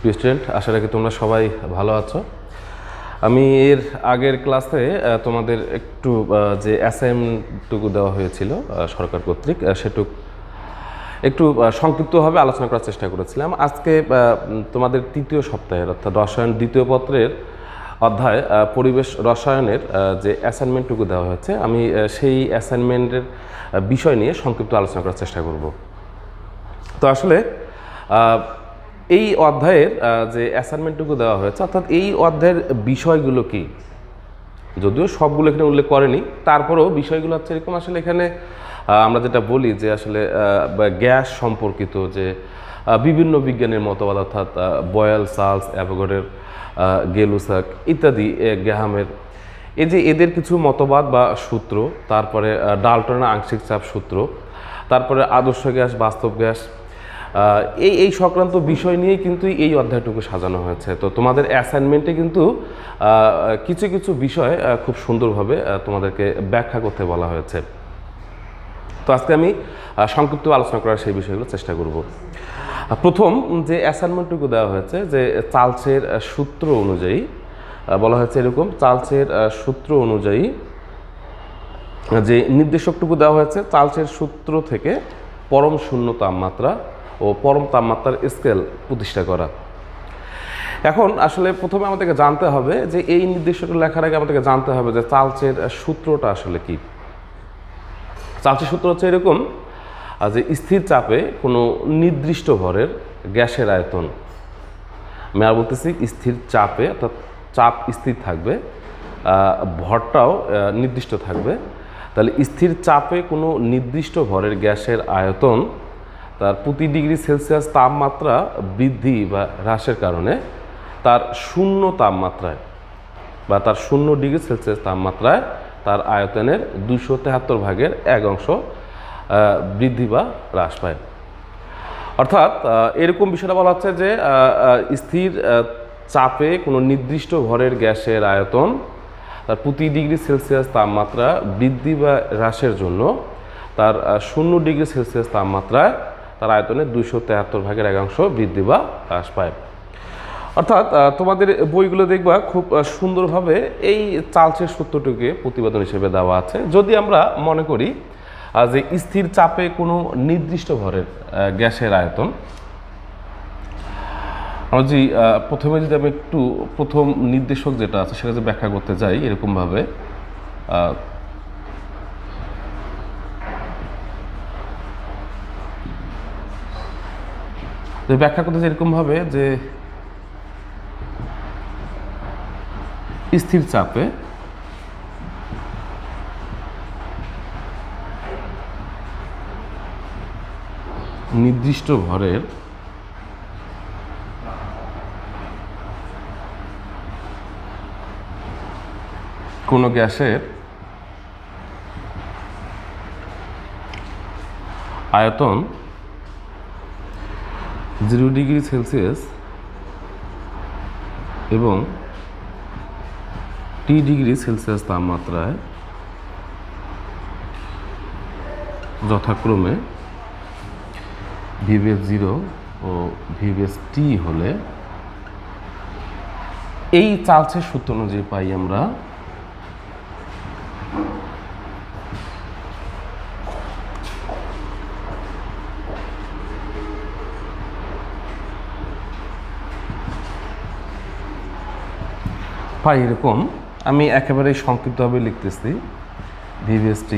প্রিয় স্টুডেন্ট, আশা রাখি তোমরা সবাই ভালো আছো। আমি এর আগের ক্লাসে তোমাদের একটু যে অ্যাসাইনমেন্টটুকু দেওয়া হয়েছিল সরকার কর্তৃক সেটুকু একটু সংক্ষিপ্তভাবে আলোচনা করার চেষ্টা করেছিলাম। আজকে তোমাদের তৃতীয় সপ্তাহের অর্থাৎ রসায়ন দ্বিতীয় পত্রের অধ্যায় পরিবেশ রসায়নের যে অ্যাসাইনমেন্টটুকু দেওয়া হয়েছে, আমি সেই অ্যাসাইনমেন্টের বিষয় নিয়ে সংক্ষিপ্ত আলোচনা করার চেষ্টা করব। তো আসলে এই অধ্যায়ের যে অ্যাসাইনমেন্টটুকু দেওয়া হয়েছে, অর্থাৎ এই অধ্যায়ের বিষয়গুলো কি, যদিও সবগুলো এখানে উল্লেখ করেনি, তারপরেও বিষয়গুলো হচ্ছে এরকম। আসলে এখানে আমরা যেটা বলি যে আসলে গ্যাস সম্পর্কিত যে বিভিন্ন বিজ্ঞানের মতবাদ, অর্থাৎ বয়েল, চার্লস, অ্যাভোগাড্রোর, গেলুসাক ইত্যাদি গ্রাহামের, এই যে এদের কিছু মতবাদ বা সূত্র, তারপরে ডাল্টনের আংশিক চাপ সূত্র, তারপরে আদর্শ গ্যাস, বাস্তব গ্যাস, এই সংক্রান্ত বিষয় নিয়েই কিন্তু এই অধ্যায়টুকু সাজানো হয়েছে। তো তোমাদের অ্যাসাইনমেন্টে কিন্তু কিছু কিছু বিষয় খুব সুন্দরভাবে তোমাদেরকে ব্যাখ্যা করতে বলা হয়েছে। তো আজকে আমি সংক্ষিপ্ত আলোচনা করার সেই বিষয়গুলো চেষ্টা করব। প্রথম যে অ্যাসাইনমেন্টটুকু দেওয়া হয়েছে, যে চার্লসের সূত্র অনুযায়ী বলা হয়েছে এরকম, চার্লসের সূত্র অনুযায়ী যে নির্দেশকটুকু দেওয়া হয়েছে, চার্লসের সূত্র থেকে পরম শূন্য তাপমাত্রা ও পরম তাপমাত্রার স্কেল প্রতিষ্ঠা করা। এখন আসলে প্রথমে আমাদেরকে জানতে হবে যে এই নির্দেশকটা লেখার আগে আমাদেরকে জানতে হবে যে চার্লসের সূত্রটা আসলে কি। চার্লসের সূত্র হচ্ছে এরকম যে স্থির চাপে কোনো নির্দিষ্ট ভরের গ্যাসের আয়তন, আমি আর বলতেছি স্থির চাপে, অর্থাৎ চাপ স্থির থাকবে, ভরটাও নির্দিষ্ট থাকবে। তাহলে স্থির চাপে কোনো নির্দিষ্ট ভরের গ্যাসের আয়তন তার প্রতি ডিগ্রি সেলসিয়াস তাপমাত্রা বৃদ্ধি বা হ্রাসের কারণে তার শূন্য তাপমাত্রায় বা তার 0 ডিগ্রি সেলসিয়াস তাপমাত্রায় তার আয়তনের 273 ভাগের 1 অংশ বৃদ্ধি বা হ্রাস পায়। অর্থাৎ এরকম বিষয়টা বলা হচ্ছে যে স্থির চাপে কোনো নির্দিষ্ট ভরের গ্যাসের আয়তন তার প্রতি ডিগ্রি সেলসিয়াস তাপমাত্রা বৃদ্ধি বা হ্রাসের জন্য তার 0 ডিগ্রি সেলসিয়াস তাপমাত্রায় তার আয়তনের 273 ভাগের 1 অংশ বৃদ্ধি বা হ্রাস পায়। অর্থাৎ তোমাদের বইগুলো দেখবা খুব সুন্দরভাবে এই চার্লসের সূত্রটিকে প্রতিবেদন হিসেবে দেওয়া আছে। যদি আমরা মনে করি যে স্থির চাপে কোনো নির্দিষ্ট ভরের গ্যাসের আয়তন, আমরা যদি প্রথমে যদি আমি একটু প্রথম নির্দেশক যেটা আছে সেটা যদি ব্যাখ্যা করতে যাই এরকমভাবে, ব্যাখ্যা করতে চাই এরকমভাবে যে স্থির চাপে নির্দিষ্ট ভরের কোনো গ্যাসের আয়তন 0 ডিগ্রি সেলসিয়াস এবং T ডিগ্রি সেলসিয়াস তাপমাত্রায় যথাক্রমে VBS0 ও VBS-T হলে এই চার্লসের সূত্র অনুযায়ী পাই আমরা এরকম। আমি একেবারে সংক্ষিপ্তভাবে লিখতেছি, VBS-T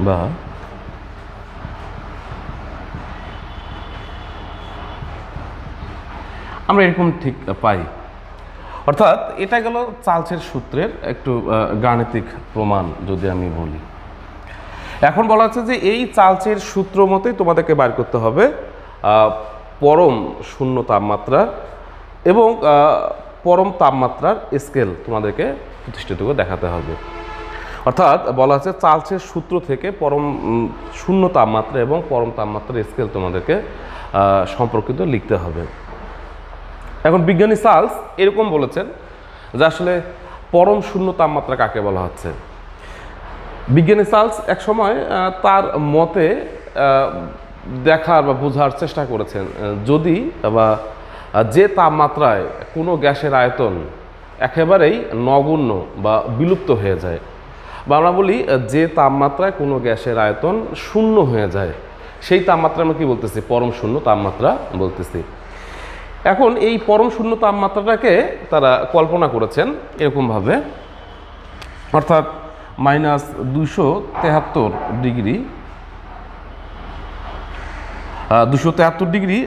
বা আমরা এরকম ঠিক পাই। অর্থাৎ এটা গেল চার্লসের সূত্রের একটু গাণিতিক প্রমাণ যদি আমি বলি। এখন বলা হচ্ছে যে এই চার্লসের সূত্র মতোই তোমাদেরকে বাইর করতে হবে পরম শূন্য তাপমাত্রা এবং পরম তাপমাত্রার স্কেল তোমাদেরকে প্রতিষ্ঠিত করে দেখাতে হবে। অর্থাৎ বলা হচ্ছে চার্লসের সূত্র থেকে পরম শূন্য তাপমাত্রা এবং পরম তাপমাত্রার স্কেল তোমাদেরকে সম্পর্কিত লিখতে হবে। এখন বিজ্ঞানী চার্লস এরকম বলেছেন যে আসলে পরম শূন্য তাপমাত্রা কাকে বলা হচ্ছে। বিজ্ঞানী চার্লস এক সময় তার মতে দেখার বা বোঝার চেষ্টা করেছেন যদি বা যে তাপমাত্রায় কোনো গ্যাসের আয়তন একেবারেই নগণ্য বা বিলুপ্ত হয়ে যায়, বা আমরা বলি যে তাপমাত্রায় কোনো গ্যাসের আয়তন শূন্য হয়ে যায়, সেই তাপমাত্রা আমরা কী বলতেছি? পরম শূন্য তাপমাত্রা বলতেছি। এখন এই পরম শূন্য তাপমাত্রাটাকে তারা কল্পনা করেছেন এরকমভাবে, অর্থাৎ -273 ডিগ্রি 273 ডিগ্রি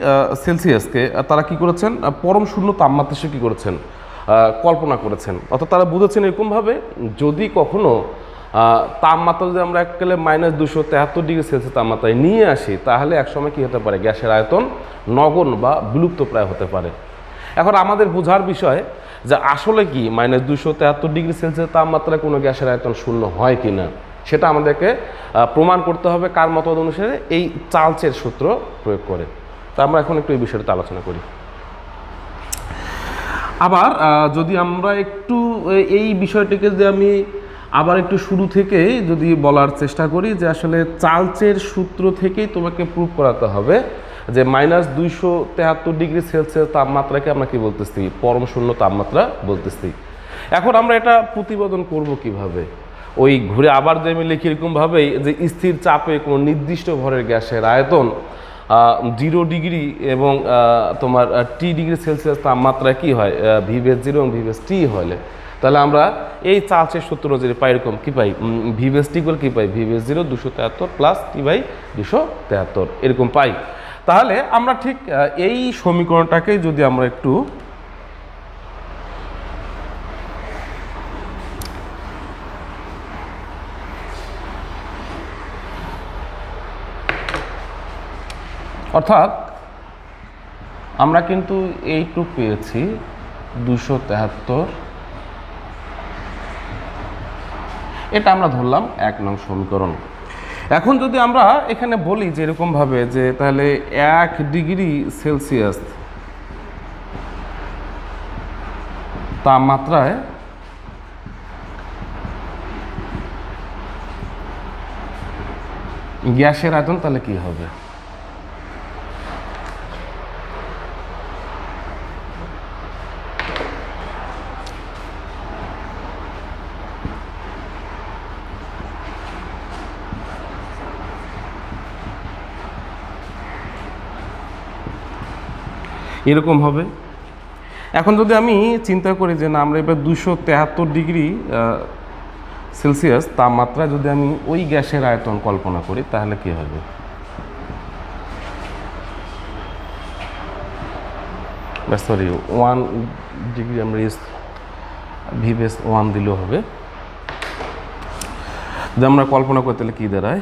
সেলসিয়াসকে তারা কি করেছেন? পরম শূন্য তাপমাত্রা সে কী করেছেন? কল্পনা করেছেন। অর্থাৎ তারা বুঝেছেন এরকমভাবে, যদি কখনো তাপমাত্রা যদি আমরা এককালে -273 ডিগ্রি সেলসিয়াস তাপমাত্রায় নিয়ে আসি, তাহলে একসময় কী হতে পারে? গ্যাসের আয়তন নগণ্য বা বিলুপ্ত প্রায় হতে পারে। এখন আমাদের বোঝার বিষয় যে আসলে কি -273 ডিগ্রি সেলসিয়াস তাপমাত্রায় কোনো গ্যাসের আয়তন শূন্য হয় কি না, সেটা আমাদেরকে প্রমাণ করতে হবে কার মতবাদ অনুসারে? এই চার্লসের সূত্র প্রয়োগ করে। তা আমরা এখন একটু এই বিষয়টাতে আলোচনা করি। আবার যদি আমরা একটু এই বিষয়টিকে যদি আমি আবার একটু শুরু থেকে যদি বলার চেষ্টা করি যে আসলে চার্লসের সূত্র থেকেই তোমাকে প্রুভ করাতে হবে যে -273 ডিগ্রি সেলসিয়াস তাপমাত্রাকে আমরা কি বলতেছি? পরম শূন্য তাপমাত্রা বলতেছি। এখন আমরা এটা প্রতিপাদন করব কিভাবে? ওই ঘুরে আবার যে আমি লিখি এরকমভাবেই যে স্থির চাপে কোনো নির্দিষ্ট ভরের গ্যাসের আয়তন 0 ডিগ্রি এবং তোমার টি ডিগ্রি সেলসিয়াস তাপমাত্রায় কী হয়? VS0 এবং VS-T হলে, তাহলে আমরা এই চার্লসের সূত্র যদি পাই এরকম কী পাই? VS-T ইকুয়াল কী পাই? VS0 273 প্লাস T/273 এরকম পাই। তাহলে আমরা ঠিক এই সমীকরণটাকে যদি আমরা একটু অর্থাৎ আমরা কিন্তু এইটুক পেয়েছি 273, এটা আমরা ধরলাম 1 নং সমীকরণ। এখন যদি আমরা এখানে বলি যে এরকমভাবে যে তাহলে 1 ডিগ্রি সেলসিয়াস তাপমাত্রায় গ্যাসের আয়তন তাহলে কি হবে? এরকম হবে। এখন যদি আমি চিন্তা করি যে না, আমরা এবার 273 ডিগ্রি সেলসিয়াস তাপমাত্রায় যদি আমি ওই গ্যাসের আয়তন কল্পনা করি, তাহলে কি হবে? সরি, 1 ডিগ্রি আমরা VS1 দিলেও হবে। যদি আমরা কল্পনা করি তাহলে কী দাঁড়ায়?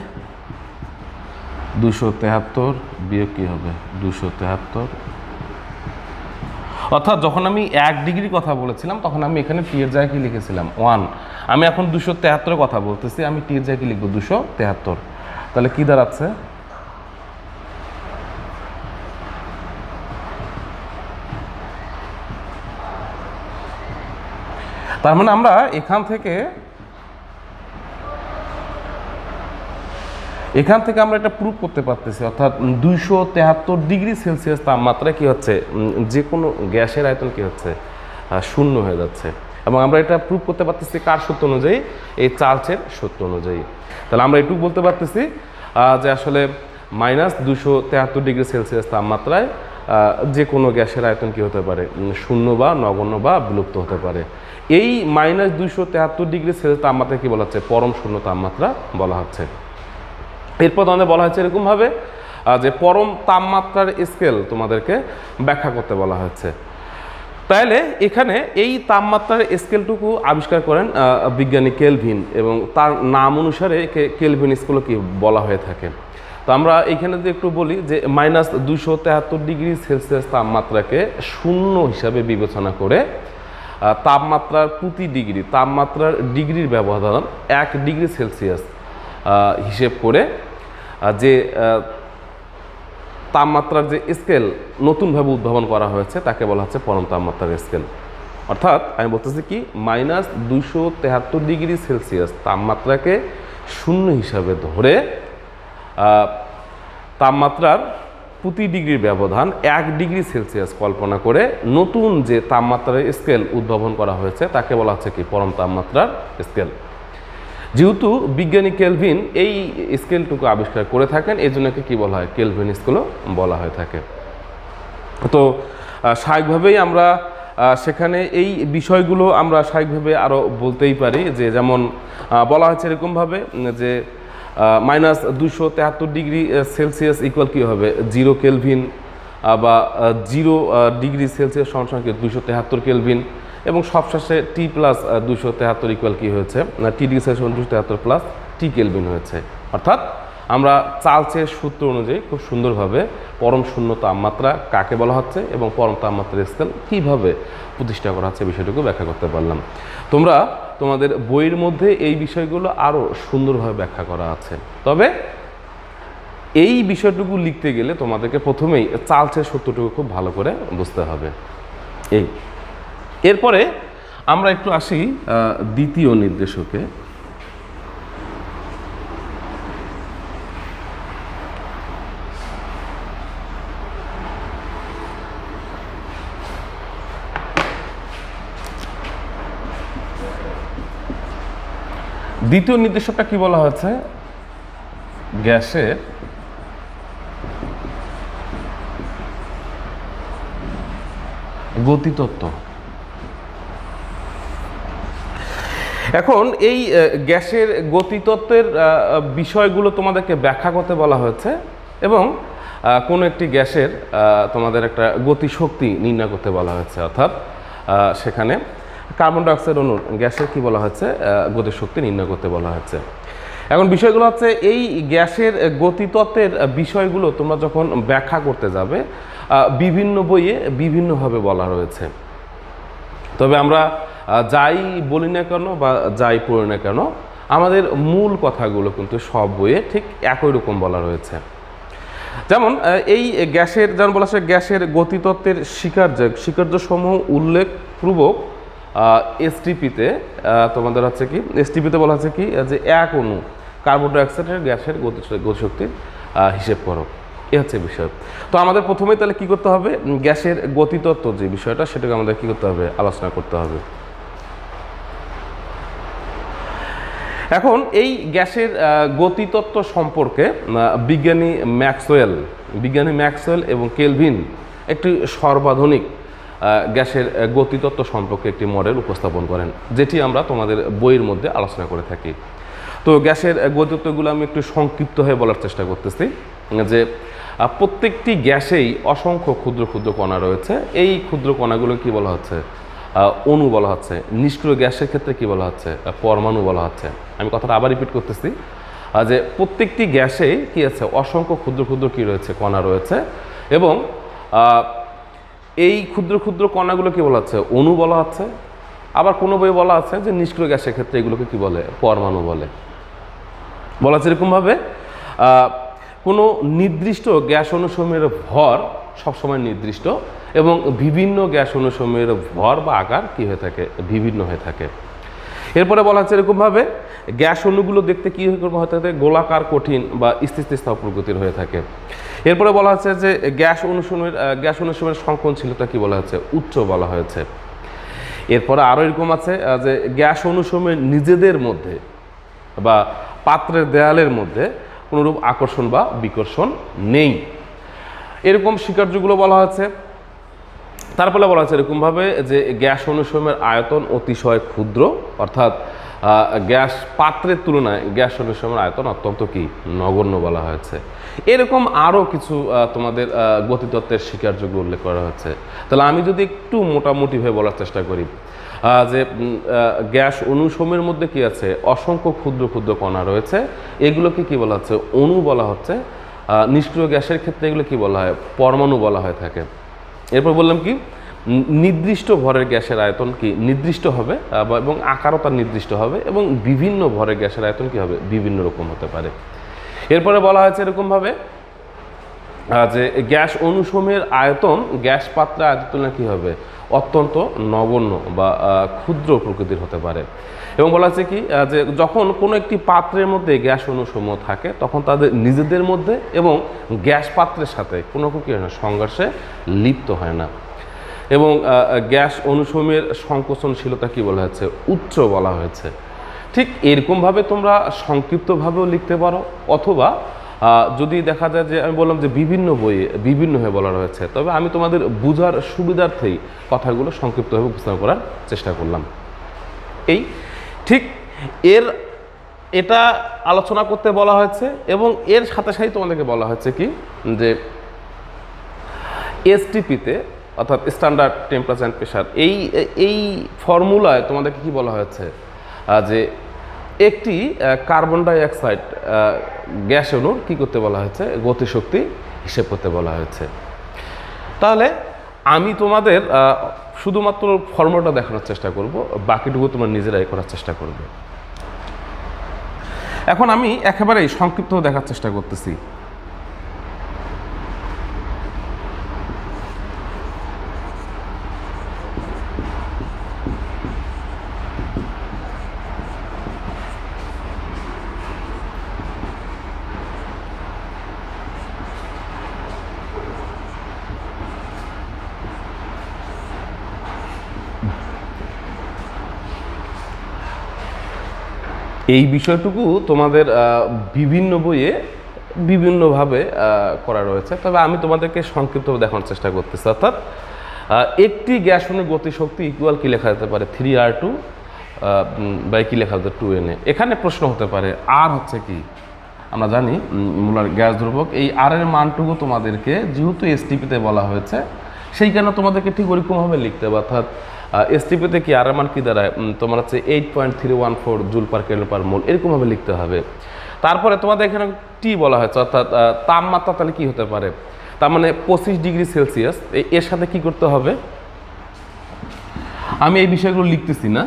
273 বিয়োগ কী হবে? 273। অর্থাৎ যখন আমি 1 ডিগ্রি কথা বলেছিলাম তখন আমি এখানে টি এর জায়গায় কি লিখেছিলাম? 1। আমি এখন 273 কথা বলতেছি, আমি টি এর জায়গায় কি লিখবো? 273। তাহলে কি দাঁড়াচ্ছে? তার মানে আমরা এখান থেকে আমরা এটা প্রুভ করতে পারতেছি, অর্থাৎ 273 ডিগ্রি সেলসিয়াস তাপমাত্রায় কী হচ্ছে? যে কোনো গ্যাসের আয়তন কী হচ্ছে? শূন্য হয়ে যাচ্ছে। এবং আমরা এটা প্রুভ করতে পারতেছি কার সূত্র অনুযায়ী? এই চার্লসের সূত্র অনুযায়ী। তাহলে আমরা এটুকু বলতে পারতেছি যে আসলে -273 ডিগ্রি সেলসিয়াস তাপমাত্রায় যে কোনো গ্যাসের আয়তন কী হতে পারে? শূন্য বা নগণ্য বা বিলুপ্ত হতে পারে। এই -273 ডিগ্রি সেলসিয়াস তাপমাত্রা কি বলা হচ্ছে? পরম শূন্য তাপমাত্রা বলা হচ্ছে। এরপর আমাদের বলা হয়েছে এরকমভাবে যে পরম তাপমাত্রার স্কেল তোমাদেরকে ব্যাখ্যা করতে বলা হয়েছে। তাহলে এখানে এই তাপমাত্রার স্কেলটুকু আবিষ্কার করেন বিজ্ঞানী কেলভিন, এবং তার নাম অনুসারে কেলভিন স্কেলও কি বলা হয়ে থাকে। তো আমরা এইখানে যদি একটু বলি যে -273 ডিগ্রি সেলসিয়াস তাপমাত্রাকে শূন্য হিসাবে বিবেচনা করে তাপমাত্রার প্রতি ডিগ্রি, তাপমাত্রার ডিগ্রির ব্যবধান 1 ডিগ্রি সেলসিয়াস হিসেব করে যে তাপমাত্রার যে স্কেল নতুনভাবে উদ্ভাবন করা হয়েছে তাকে বলা হচ্ছে পরম তাপমাত্রার স্কেল। অর্থাৎ আমি বলতেছি কি, -273 ডিগ্রি সেলসিয়াস তাপমাত্রাকে শূন্য হিসাবে ধরে তাপমাত্রার প্রতি ডিগ্রির ব্যবধান 1 ডিগ্রি সেলসিয়াস কল্পনা করে নতুন যে তাপমাত্রার স্কেল উদ্ভাবন করা হয়েছে তাকে বলা হচ্ছে কি পরম তাপমাত্রার স্কেল। যেহেতু বিজ্ঞানী কেলভিন এই স্কেলটুকু আবিষ্কার করে থাকেন, এই জন্য কি বলা হয়, কেলভিন স্কেলও বলা হয়ে থাকে। তো স্বাভাবিকভাবেই আমরা সেখানে এই বিষয়গুলো আমরা স্বাভাবিকভাবে আরও বলতেই পারি, যে যেমন বলা হয়েছে এরকমভাবে যে -273 ডিগ্রি সেলসিয়াস ইকুয়াল কী হবে 0 কেলভিন, বা 0 ডিগ্রি সেলসিয়াস সমান কি 273 কেলভিন, এবং সবশেষে T+273 ইকুয়াল কী হয়েছে না T degree Celsius 273 plus T kelvin হয়েছে। অর্থাৎ আমরা চার্লসের সূত্র অনুযায়ী খুব সুন্দরভাবে পরম শূন্য তাপমাত্রা কাকে বলা হচ্ছে এবং পরম তাপমাত্রার স্কেল কীভাবে প্রতিষ্ঠা করা হচ্ছে বিষয়টুকু ব্যাখ্যা করতে পারলাম। তোমরা তোমাদের বইয়ের মধ্যে এই বিষয়গুলো আরও সুন্দরভাবে ব্যাখ্যা করা আছে, তবে এই বিষয়টুকু লিখতে গেলে তোমাদেরকে প্রথমেই চার্লসের সূত্রটুকু খুব ভালো করে বুঝতে হবে। এরপরে আমরা একটু আসি দ্বিতীয় নির্দেশকে। দ্বিতীয় নির্দেশকটা কি বলা হয়েছে, গ্যাসের গতিতত্ত্ব। এখন এই গ্যাসের গতিতত্ত্বের বিষয়গুলো তোমাদেরকে ব্যাখ্যা করতে বলা হয়েছে এবং কোনো একটি গ্যাসের তোমাদের একটা গতিশক্তি নির্ণয় করতে বলা হয়েছে, অর্থাৎ সেখানে কার্বন ডাইঅক্সাইড অণুর গ্যাসের কি বলা হচ্ছে গতিশক্তি নির্ণয় করতে বলা হচ্ছে। এখন বিষয়গুলো হচ্ছে এই গ্যাসের গতিতত্ত্বের বিষয়গুলো তোমরা যখন ব্যাখ্যা করতে যাবে বিভিন্ন বইয়ে বিভিন্নভাবে বলা রয়েছে, তবে আমরা যাই বলি না কেন বা যাই পড়ি না কেন আমাদের মূল কথাগুলো কিন্তু সব বইয়ে ঠিক একই রকম বলা রয়েছে। যেমন এই গ্যাসের যেমন বলা হচ্ছে গ্যাসের গতিতত্ত্বের স্বীকার্যসমূহ উল্লেখপূর্বক এসটিপিতে তোমাদের হচ্ছে কি এসটিপিতে বলা হচ্ছে কি যে এক অণু কার্বন ডাইঅক্সাইডের গ্যাসের গতিশক্তির হিসেব করো, এ হচ্ছে বিষয়। তো আমাদের প্রথমেই তাহলে কি করতে হবে, গ্যাসের গতিতত্ত্ব যে বিষয়টা সেটাকে আমাদের কি করতে হবে, আলোচনা করতে হবে। এখন এই গ্যাসের গতিতত্ত্ব সম্পর্কে বিজ্ঞানী ম্যাক্সওয়েল এবং কেলভিন একটি সর্বাধুনিক গ্যাসের গতিতত্ত্ব সম্পর্কে একটি মডেল উপস্থাপন করেন, যেটি আমরা তোমাদের বইয়ের মধ্যে আলোচনা করে থাকি। তো গ্যাসের গতিতত্ত্বগুলো আমি একটু সংক্ষিপ্ত হয়ে বলার চেষ্টা করতেছি যে প্রত্যেকটি গ্যাসেই অসংখ্য ক্ষুদ্র ক্ষুদ্র কণা রয়েছে। এই ক্ষুদ্র কণাগুলো কি বলা হচ্ছে, অণু বলা হচ্ছে। নিষ্ক্রিয় গ্যাসের ক্ষেত্রে কি বলা হচ্ছে, পরমাণু বলা হচ্ছে। আমি কথাটা আবার রিপিট করতেছি যে প্রত্যেকটি গ্যাসেই কি আছে, অসংখ্য ক্ষুদ্র ক্ষুদ্র কি রয়েছে, কণা রয়েছে, এবং এই ক্ষুদ্র ক্ষুদ্র কণাগুলো কি বলা হচ্ছে, অণু বলা হচ্ছে। আবার কোনো বই বলা আছে যে নিষ্ক্রিয় গ্যাসের ক্ষেত্রে এগুলোকে কি বলে, পরমাণু বলে। বলা হচ্ছে এরকমভাবে কোনো নির্দিষ্ট গ্যাস অণুসমূহের ভর সবসময় নির্দিষ্ট এবং বিভিন্ন গ্যাস অণুসমূহের ভর বা আকার কি হয়ে থাকে, বিভিন্ন হয়ে থাকে। এরপরে বলা হচ্ছে এরকমভাবে গ্যাস অণুগুলো দেখতে কী হয়ে থাকে, গোলাকার, কঠিন বা স্থিতিস্থাপক প্রকৃতির হয়ে থাকে। এরপরে বলা হচ্ছে যে গ্যাস অণুসমূহের সংকোচনশীলতা কি বলা হচ্ছে, উচ্চ বলা হয়েছে। এরপরে আরও এরকম আছে যে গ্যাস অণুসমূহের নিজেদের মধ্যে বা পাত্রের দেয়ালের মধ্যে কোনোরূপ আকর্ষণ বা বিকর্ষণ নেই, এরকম স্বীকার্যগুলো বলা হচ্ছে। তারপরে বলা হচ্ছে এরকমভাবে যে গ্যাস অণুসমূহের আয়তন অতিশয় ক্ষুদ্র, অর্থাৎ গ্যাস পাত্রের তুলনায় গ্যাস অণুসমূহের আয়তন অত্যন্ত কি নগণ্য বলা হয়েছে। এরকম আরও কিছু তোমাদের গতিতত্ত্বের স্বীকার্যগুলো উল্লেখ করা হচ্ছে। তাহলে আমি যদি একটু মোটামুটিভাবে বলার চেষ্টা করি যে গ্যাস অণুসমূহের মধ্যে কি আছে, অসংখ্য ক্ষুদ্র ক্ষুদ্র কণা রয়েছে, এগুলোকে কি বলা হচ্ছে, অণু বলা হচ্ছে। নিষ্ক্রিয় গ্যাসের ক্ষেত্রে এগুলো কি বলা হয়, পরমাণু বলা হয়ে থাকে। এরপর বললাম কি নির্দিষ্ট ভরের গ্যাসের আয়তন কি নির্দিষ্ট হবে এবং আকারও তার নির্দিষ্ট হবে, এবং বিভিন্ন ভরের গ্যাসের আয়তন কি হবে, বিভিন্ন রকম হতে পারে। এরপরে বলা হয়েছে এরকমভাবে যে গ্যাস অণুসমূহের আয়তন গ্যাস পাত্রের আয়তনের তুলনায় কী হবে, অত্যন্ত নগণ্য বা ক্ষুদ্র প্রকৃতির হতে পারে। এবং বলা হচ্ছে কি যে যখন কোনো একটি পাত্রের মধ্যে গ্যাস অণুসমূহ থাকে তখন তাদের নিজেদের মধ্যে এবং গ্যাস পাত্রের সাথে কোনো রকম কী হয় না, সংঘর্ষে লিপ্ত হয় না। এবং গ্যাস অণুসমূহের সংকোচনশীলতা কী বলা হয়েছে, উচ্চ বলা হয়েছে। ঠিক এরকমভাবে তোমরা সংক্ষিপ্তভাবেও লিখতে পারো, অথবা যদি দেখা যায় যে আমি বললাম যে বিভিন্ন বইয়ে বিভিন্নভাবে বলা রয়েছে, তবে আমি তোমাদের বোঝার সুবিধার্থেই কথাগুলো সংক্ষিপ্তভাবে উপস্থাপন করার চেষ্টা করলাম। এই ঠিক এটা আলোচনা করতে বলা হয়েছে এবং এর সাথে সাথে তোমাদেরকে বলা হয়েছে কি যে এসটিপিতে অর্থাৎ স্ট্যান্ডার্ড টেম্পারেচার অ্যান্ড প্রেশার এই ফর্মুলায় তোমাদেরকে কি বলা হয়েছে যে একটি কার্বন ডাই অক্সাইড গ্যাস অণুর কী করতে বলা হয়েছে, গতিশক্তি হিসেব করতে বলা হয়েছে। তাহলে আমি তোমাদের শুধুমাত্র ফর্মুলাটা দেখানোর চেষ্টা করব, বাকিটুকু তোমরা নিজেরাই করার চেষ্টা করবে। এখন আমি একেবারেই সংক্ষিপ্ত দেখার চেষ্টা করতেছি। এই বিষয়টুকু তোমাদের বিভিন্ন বইয়ে বিভিন্নভাবে করা রয়েছে, তবে আমি তোমাদেরকে সংক্ষিপ্ত দেখানোর চেষ্টা করতেছি। অর্থাৎ একটি গ্যাস অণুর গতিশক্তি ইকুয়াল কী লেখা যেতে পারে, 3R2 বাই কী লেখা যেতে 2Na। এখানে প্রশ্ন হতে পারে আর হচ্ছে কি, আমরা জানি মূলার গ্যাস ধ্রুবক, এই আর এর মানটুকু তোমাদেরকে যেহেতু এসটিপিতে বলা হয়েছে সেই কারণে তোমাদেরকে ঠিক ওরকমভাবে লিখতে হবে। অর্থাৎ এসটিপিতে কি আর এর মান কী দাঁড়ায়, তোমার হচ্ছে 8.314 জুল পার কেলভিন পার মোল, এরকমভাবে লিখতে হবে। তারপরে তোমাদের এখানে টি বলা হয়েছে, অর্থাৎ তাপমাত্রা তাহলে কী হতে পারে, তার মানে 25 ডিগ্রি সেলসিয়াস। এর সাথে কি করতে হবে, আমি এই বিষয়গুলো লিখতেছি না।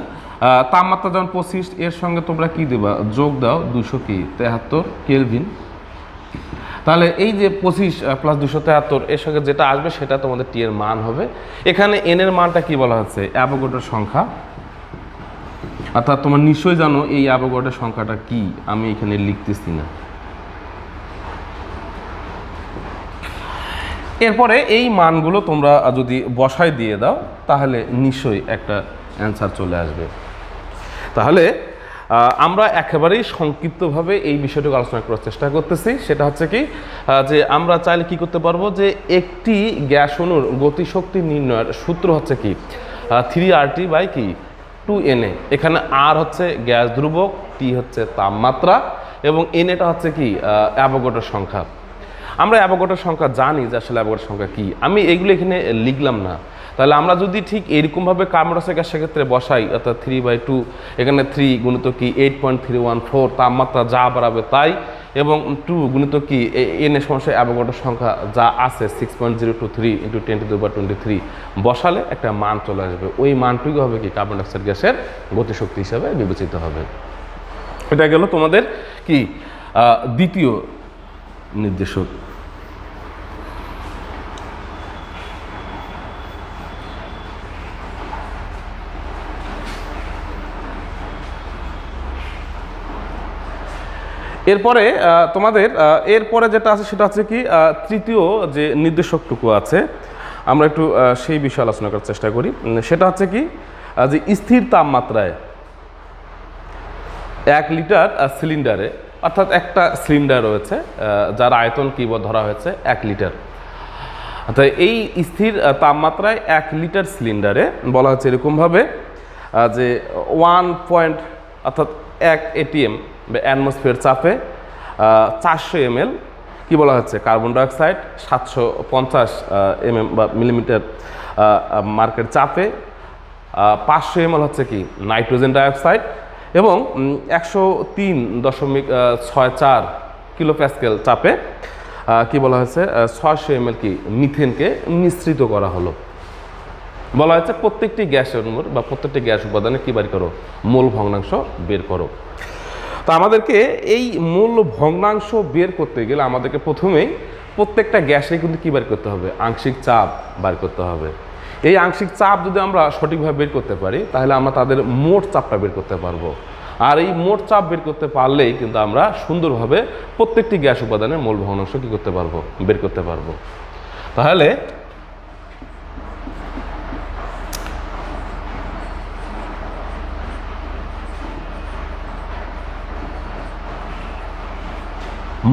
তাপমাত্রা যেমন 25, এর সঙ্গে তোমরা কি দেবা, যোগ দাও 273 কেলভিন। তাহলে এই যে 25 প্লাস 273 এর সঙ্গে যেটা আসবে সেটা তোমাদের টি এর মান হবে। এখানে এন এর মানটা কি বলা হচ্ছে, অ্যাভোগাড্রোর সংখ্যা। অর্থাৎ তোমরা নিশ্চয়ই জানো এই অ্যাভোগাড্রোর সংখ্যাটা কি, আমি এখানে লিখতেছি না। এরপরে এই মানগুলো তোমরা যদি বসায় দিয়ে দাও তাহলে নিশ্চয়ই একটা অ্যান্সার চলে আসবে। তাহলে আমরা একেবারেই সংক্ষিপ্তভাবে এই বিষয়টুকু আলোচনা করার চেষ্টা করতেছি। সেটা হচ্ছে কি যে আমরা চাইলে কি করতে পারবো, যে একটি গ্যাস অণুর গতিশক্তি নির্ণয়ের সূত্র হচ্ছে কি 3RT বাই কি 2Na। এখানে আর হচ্ছে গ্যাস ধ্রুবক, টি হচ্ছে তাপমাত্রা এবং এনএটা হচ্ছে কি অ্যাভোগাড্রোর সংখ্যা। আমরা অ্যাভোগাড্রোর সংখ্যা জানি যে আসলে অ্যাভোগাড্রোর সংখ্যা কি, আমি এইগুলো এখানে লিখলাম না। তাহলে আমরা যদি ঠিক এরকমভাবে কার্বন ডাই অক্সাইড সেক্ষেত্রে বসাই, অর্থাৎ 3/2, এখানে 3 গুণিত কি 8.314, তাপমাত্রা যা বাড়াবে তাই, এবং 2 গুণিত কি এন এর সমস্যায় অ্যাভোগাড্রোর সংখ্যা যা আছে 6.023 × 10⁻23 বসালে একটা মান চলে আসবে। ওই মানটুকু হবে কি কার্বন ডাই অক্সাইড গ্যাসের গতিশক্তি হিসাবে বিবেচিত হবে। এটা গেল তোমাদের কি দ্বিতীয় নির্দেশক। এরপরে তোমাদের এরপরে যেটা আছে সেটা হচ্ছে কি তৃতীয় যে নির্দেশকটুকু আছে, আমরা একটু সেই বিষয়ে আলোচনা করার চেষ্টা করি। সেটা হচ্ছে কি যে স্থির তাপমাত্রায় 1 লিটার সিলিন্ডারে, অর্থাৎ একটা সিলিন্ডার রয়েছে যার আয়তন কি ধরা হয়েছে 1 লিটার। অর্থাৎ এই স্থির তাপমাত্রায় 1 লিটার সিলিন্ডারে বলা হচ্ছে এরকমভাবে যে 1 অর্থাৎ 1 ATM বা অ্যাটমসফিয়ার চাপে 400 ml কি বলা হচ্ছে কার্বন ডাই অক্সাইড, 750 mm বা মিলিমিটার মার্কের চাপে 500 ml হচ্ছে কি নাইট্রোজেন ডাইঅক্সাইড এবং 103.64 কিলো প্যাসকেল চাপে কি বলা হয়েছে 600 ml কি মিথেনকে মিশ্রিত করা হলো। বলা হয়েছে প্রত্যেকটি গ্যাসের অণুর বা প্রত্যেকটি গ্যাস উপাদানে কি বের করো, মোল ভগ্নাংশ বের করো। তো আমাদেরকে এই মূল ভগ্নাংশ বের করতে গেলে আমাদেরকে প্রথমেই প্রত্যেকটা গ্যাসে কিন্তু কী বের করতে হবে, আংশিক চাপ বের করতে হবে। এই আংশিক চাপ যদি আমরা সঠিকভাবে বের করতে পারি তাহলে আমরা তাদের মোট চাপটা বের করতে পারবো। আর এই মোট চাপ বের করতে পারলেই কিন্তু আমরা সুন্দরভাবে প্রত্যেকটি গ্যাস উপাদানের মোল ভগ্নাংশ কী করতে পারবো, বের করতে পারবো। তাহলে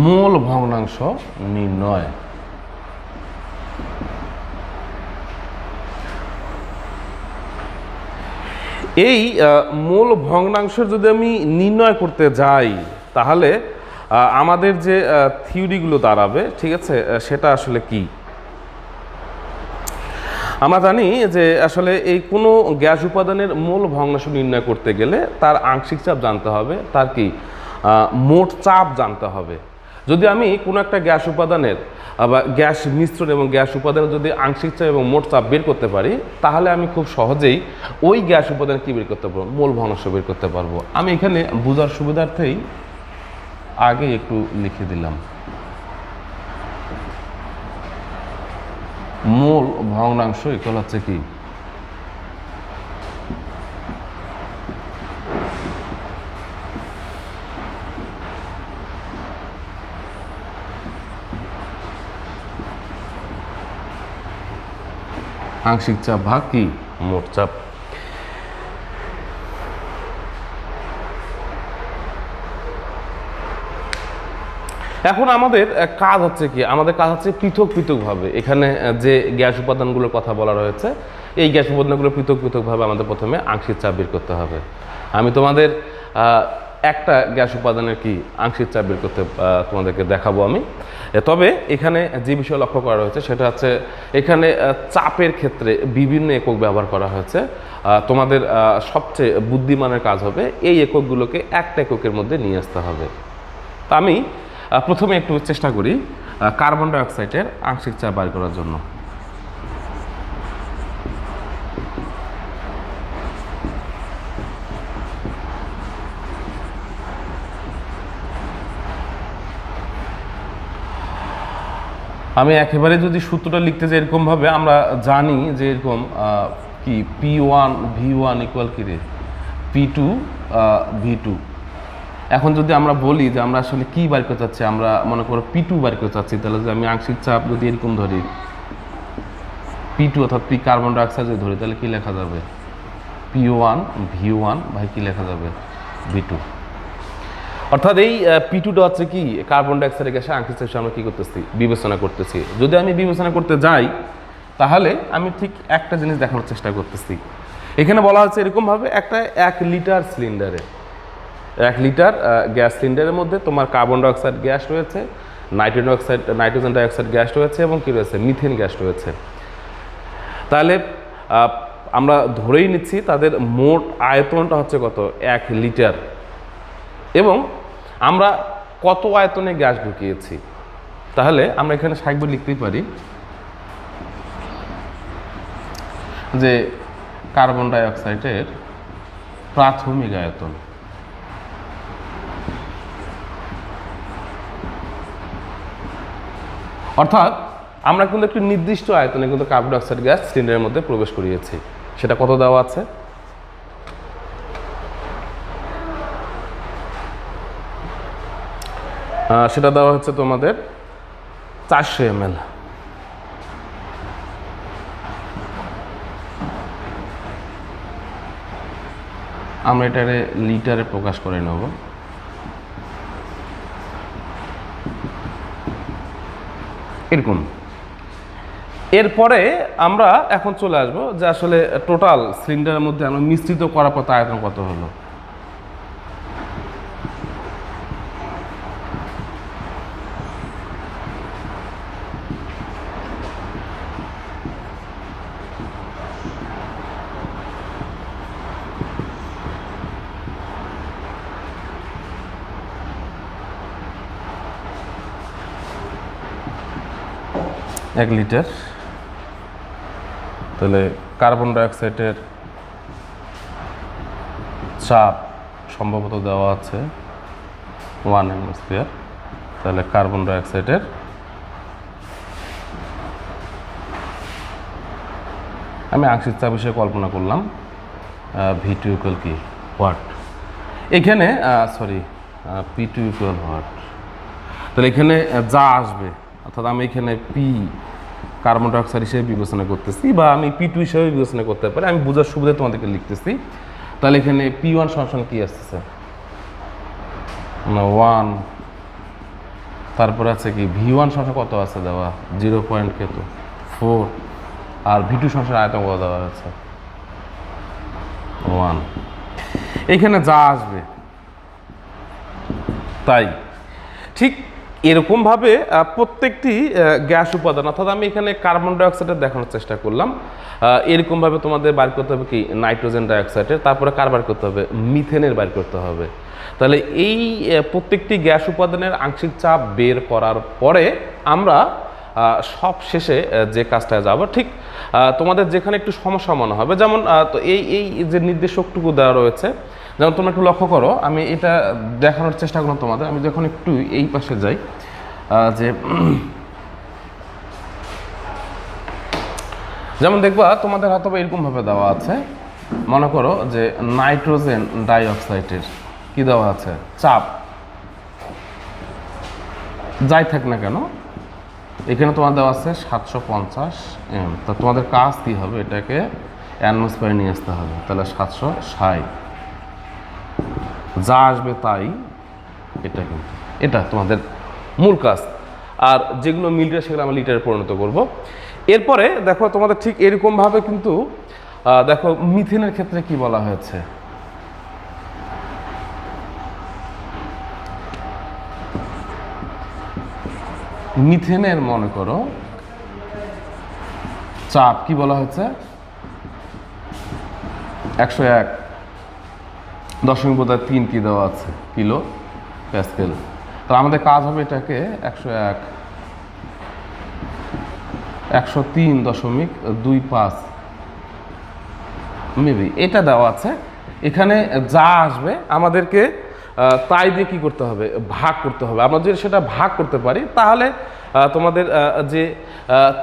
মোল ভগ্নাংশ নির্ণয়। এই মোল ভগ্নাংশের যদি আমি নির্ণয় করতে যাই তাহলে আমাদের যে থিওরিগুলো দাঁড়াবে, ঠিক আছে, সেটা আসলে কি আমরা জানি যে আসলে এই কোনো গ্যাস উপাদানের মোল ভগ্নাংশ নির্ণয় করতে গেলে তার আংশিক চাপ জানতে হবে, তার কি মোট চাপ জানতে হবে। যদি আমি কোনো একটা গ্যাস উপাদানের বা গ্যাস মিশ্রণ এবং গ্যাস উপাদানের যদি আংশিক চাপ এবং মোট চাপ বের করতে পারি তাহলে আমি খুব সহজেই ওই গ্যাস উপাদান কি বের করতে পারবো, মোল ভগ্নাংশ বের করতে পারবো। আমি এখানে বোঝার সুবিধার্থেই আগে একটু লিখে দিলাম, মোল ভগ্নাংশ ইকুয়াল হচ্ছে কি আংশিক চাপ ভাগ কি মোট চাপ। এখন আমাদের কাজ হচ্ছে কি, আমাদের কাজ হচ্ছে পৃথক পৃথকভাবে এখানে যে গ্যাস উপাদানগুলোর কথা বলা রয়েছে এই গ্যাস উপাদানগুলো পৃথক পৃথকভাবে আমাদের প্রথমে আংশিক চাপ বের করতে হবে। আমি তোমাদের একটা গ্যাস উপাদানের কি আংশিক চাপ বের করতে তোমাদেরকে দেখাবো আমি। তবে এখানে যে বিষয় লক্ষ্য করা হয়েছে সেটা হচ্ছে এখানে চাপের ক্ষেত্রে বিভিন্ন একক ব্যবহার করা হয়েছে। তোমাদের সবচেয়ে বুদ্ধিমানের কাজ হবে এই এককগুলোকে একটা এককের মধ্যে নিয়ে আসতে হবে। তা আমি প্রথমে একটু চেষ্টা করি কার্বন ডাই অক্সাইডের আংশিক চাপ বের করার জন্য। আমি একেবারে যদি সূত্রটা লিখতে যাই এরকমভাবে আমরা জানি যে এরকম কি P1 V1 ইকুয়াল কি রে P2 V2। এখন যদি আমরা বলি যে আমরা আসলে কি বার করতে চাচ্ছি, আমরা মনে করো P2 বার করতে চাচ্ছি, তাহলে যদি আমি আংশিক চাপ যদি এরকম ধরি P2 অর্থাৎ P কার্বন ডাই অক্সাইড যদি ধরি তাহলে কি লেখা যাবে P1 V1 ভাই কি লেখা যাবে V2। অর্থাৎ এই P2টা হচ্ছে কি কার্বন ডাই অক্সাইডের গ্যাসে আংশিক চাপ আমরা কি করতেছি বিবেচনা করতেছি। যদি আমি বিবেচনা করতে যাই তাহলে আমি ঠিক একটা জিনিস দেখানোর চেষ্টা করতেছি। এখানে বলা হচ্ছে এরকমভাবে একটা 1 লিটার সিলিন্ডারে 1 লিটার গ্যাস সিলিন্ডারের মধ্যে তোমার কার্বন ডাই অক্সাইড গ্যাস রয়েছে, নাইট্রোজেন ডাই অক্সাইড গ্যাস রয়েছে এবং কি রয়েছে মিথেন গ্যাস রয়েছে। তাহলে আমরা ধরেই নিচ্ছি তাদের মোট আয়তনটা হচ্ছে কত 1 লিটার এবং আমরা কত আয়তনে গ্যাস ঢুকিয়েছি। তাহলে আমরা এখানে সাইডে লিখতেই পারি যে কার্বন ডাই অক্সাইডের প্রাথমিক আয়তন অর্থাৎ আমরা কিন্তু একটি নির্দিষ্ট আয়তনে কিন্তু কার্বন ডাই অক্সাইড গ্যাস সিলিন্ডারের মধ্যে প্রবেশ করিয়েছি। সেটা কত দেওয়া আছে সেটা দেওয়া হচ্ছে তোমাদের 400 ml। আমরা এটারে লিটারে প্রকাশ করে নেব। এরকম এরপরে আমরা এখন চলে আসবো যে আসলে টোটাল সিলিন্ডারের মধ্যে আমরা মিশ্রিত করার পর আয়তন কত হলো। এক লিটার। তাহলে কার্বন ডাই অক্সাইডের চাপ সম্ভবত দেওয়া আছে 1 atmosphere। তাহলে কার্বন ডাই অক্সাইডের আমি আংশিক চাপ হিসেবে কল্পনা করলাম V2 ইকুয়াল কি হোয়াট, এখানে সরি P2 ইকুয়াল হোয়াট। তাহলে এখানে যা আসবে, অর্থাৎ আমি এখানে পি কার্বন ডাইঅক্সাইড হিসেবে বিবেচনা করতেছি, বা আমি P2 হিসেবে বিবেচনা করতে পারি, আমি বোঝার সুবিধায় তোমাদেরকে লিখতেছি। তাহলে এখানে P1 সমান কি আসতেছে, 1, তারপরে আছে কি V1 সমান কত আছে দেওয়া 0.4, আর V2 সমান আয়তন কত দেওয়া আছে 1। এখানে যা আসবে তাই। ঠিক এরকমভাবে প্রত্যেকটি গ্যাস উপাদান, অর্থাৎ আমি এখানে কার্বন ডাইঅক্সাইডের দেখানোর চেষ্টা করলাম, এরকমভাবে তোমাদের বাইর করতে হবে কি নাইট্রোজেন ডাইঅক্সাইডের, তারপরে কার বাইর করতে হবে মিথেনের বাইর করতে হবে। তাহলে এই প্রত্যেকটি গ্যাস উপাদানের আংশিক চাপ বের করার পরে আমরা সব শেষে যে কাজটায় যাব, ঠিক তোমাদের যেখানে একটু সমস্যা মনে হবে, যেমন তো এই যে নির্দেশকটুকু দেওয়া রয়েছে, যেমন তোমরা একটু লক্ষ্য করো, আমি এটা দেখানোর চেষ্টা করলাম তোমাদের। আমি যখন একটু এই পাশে যাই, যে যেমন দেখবা তোমাদের হয়তো এরকমভাবে দেওয়া আছে, মনে করো যে নাইট্রোজেন ডাইঅক্সাইডের কি দেওয়া আছে চাপ, যাই থাক না কেন, এখানে তোমার দেওয়া আছে 750 m। তা তোমাদের কাজ কী হবে, এটাকে অ্যাটমসফিয়ারে নিয়ে আসতে হবে। তাহলে 760, যা আসবে তাই, এটা কিন্তু এটা তোমাদের মূল কাজ। আর যেগুলো মিলিটার সেগুলো আমরা লিটারে পরিণত করব। এরপরে দেখো তোমাদের ঠিক এরকমভাবে কিন্তু দেখো মিথেনের ক্ষেত্রে কি বলা হয়েছে, মিথেনের মনে করো চাপ কি বলা হয়েছে 101.3 কি দেওয়া আছে কিলো প্যাসকেল। তো আমাদের কাজ হবে এটাকে 103.25 মেবি এটা দেওয়া আছে। এখানে যা আসবে আমাদেরকে তাই দিয়ে কী করতে হবে, ভাগ করতে হবে। আমরা যদি সেটা ভাগ করতে পারি তাহলে তোমাদের যে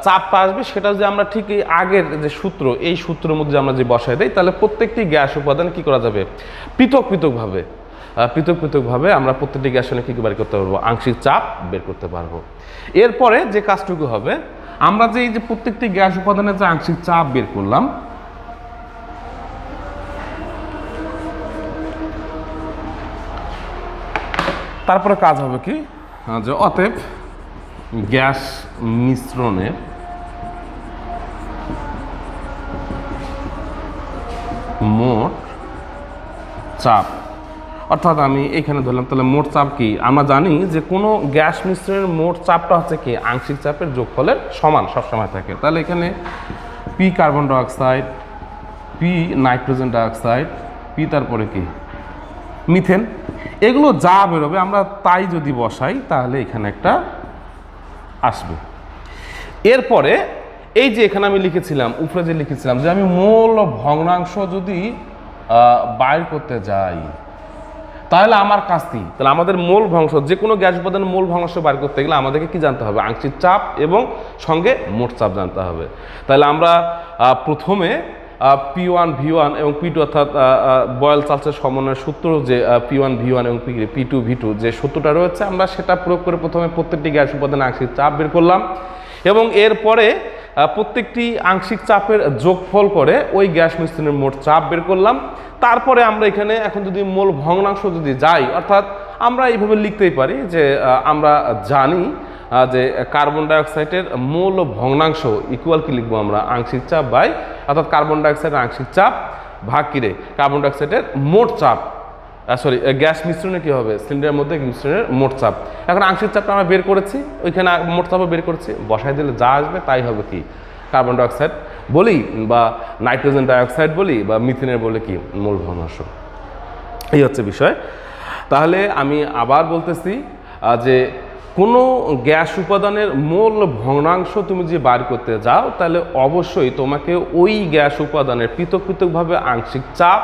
চাপটা আসবে সেটা যদি আমরা ঠিক এই আগের যে সূত্র, এই সূত্রের মধ্যে আমরা যে বসাই দিই, তাহলে প্রত্যেকটি গ্যাস উপাদান কী করা যাবে, পৃথক পৃথকভাবে আমরা প্রত্যেকটি গ্যাসে কী বের করতে পারবো, আংশিক চাপ বের করতে পারবো। এরপরে যে কাজটুকু হবে, আমরা যে এই যে প্রত্যেকটি গ্যাস উপাদানের যে আংশিক চাপ বের করলাম, তারপরে কাজ হবে কি, যে অতএব গ্যাস মিশ্রণের মোট চাপ, অর্থাৎ আমি এখানে ধরলাম, তাহলে মোট চাপ কি, আমরা জানি যে কোনো গ্যাস মিশ্রণের মোট চাপটা হচ্ছে কি আংশিক চাপের যোগফলের সমান সবসময় থাকে। তাহলে এখানে P carbon dioxide, P nitrogen dioxide, P তারপরে কি মিথেন, এগুলো যা বেরোবে আমরা তাই যদি বসাই তাহলে এখানে একটা আসবে। এরপরে এই যে এখানে আমি লিখেছিলাম, উপরে যে লিখেছিলাম যে আমি মোল ভগ্নাংশ যদি বাইর করতে যাই তাহলে আমার কাজ কি, তাহলে আমাদের মোল ভগ্নাংশ, যে কোনো গ্যাস উপাদানের মোল ভগ্নাংশ বাইর করতে গেলে আমাদেরকে কি জানতে হবে, আংশিক চাপ এবং সঙ্গে মোট চাপ জানতে হবে। তাহলে আমরা প্রথমে P1 V1 এবং P2 অর্থাৎ বয়েল চার্লসের সমন্বয়ের সূত্র, যে P1 V1 এবং P2 V2 যে সূত্রটা রয়েছে, আমরা সেটা প্রয়োগ করে প্রথমে প্রত্যেকটি গ্যাস উপাদানের আংশিক চাপ বের করলাম, এবং এরপরে প্রত্যেকটি আংশিক চাপের যোগফল করে ওই গ্যাস মিশ্রণের মোট চাপ বের করলাম। তারপরে আমরা এখানে এখন যদি মোল ভগ্নাংশ যদি যাই, অর্থাৎ আমরা এইভাবে লিখতেই পারি যে আমরা জানি যে কার্বন ডাইঅক্সাইডের মোল ভগ্নাংশ ইকুয়াল কি লিখবো আমরা, আংশিক চাপ বাই, অর্থাৎ কার্বন ডাইঅক্সাইডের আংশিক চাপ ভাগ কিরে কার্বন ডাইঅক্সাইডের মোট চাপ, সরি গ্যাস মিশ্রণে কী হবে, সিলিন্ডারের মধ্যে মিশ্রণের মোট চাপ। এখন আংশিক চাপটা আমরা বের করেছি, ওইখানে মোট চাপও বের করেছি, বসাই দিলে যা আসবে তাই হবে কি কার্বন ডাইঅক্সাইড বলি, বা নাইট্রোজেন ডাইঅক্সাইড বলি, বা মিথেনের বলে কি মোল ভগ্নাংশ। এই হচ্ছে বিষয়। তাহলে আমি আবার বলতেছি যে কোনো গ্যাস উপাদানের মোল ভগ্নাংশ তুমি যে বার করতে যাও, তাহলে অবশ্যই তোমাকে ওই গ্যাস উপাদানের পৃথকভাবে আংশিক চাপ